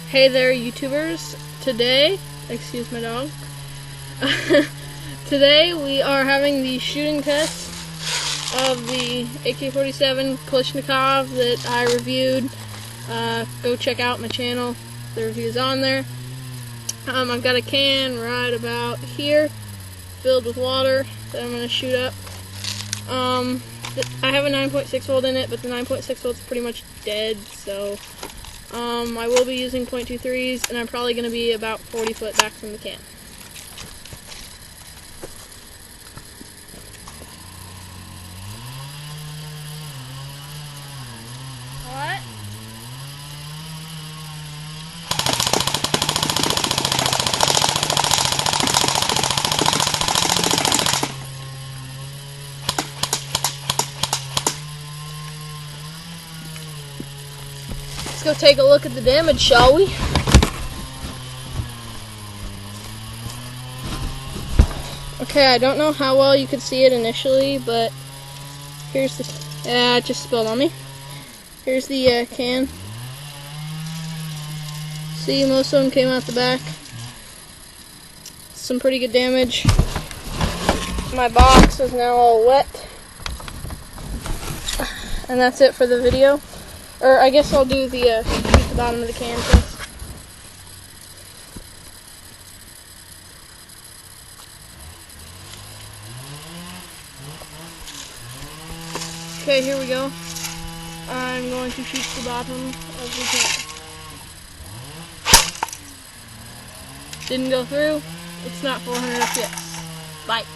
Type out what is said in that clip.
Hey there, YouTubers. Today, excuse my dog. Today we are having the shooting test of the AK-47 kalashnikov that I reviewed. Go check out my channel. The review's on there. I've got a can right about here filled with water that I'm going to shoot up. I have a 9.6 volt in it, but the 9.6 volt's pretty much dead, so I will be using .23s, and I'm probably going to be about 40 foot back from the can. What? Let's go take a look at the damage, shall we? Okay, I don't know how well you could see it initially, but here's the... it just spilled on me. Here's the can. See, most of them came out the back. Some pretty good damage. My box is now all wet. And that's it for the video. Or I guess I'll do the shoot the bottom of the can test. Okay, here we go. I'm going to shoot the bottom of the can. Didn't go through. It's not 400 FPS. Bye.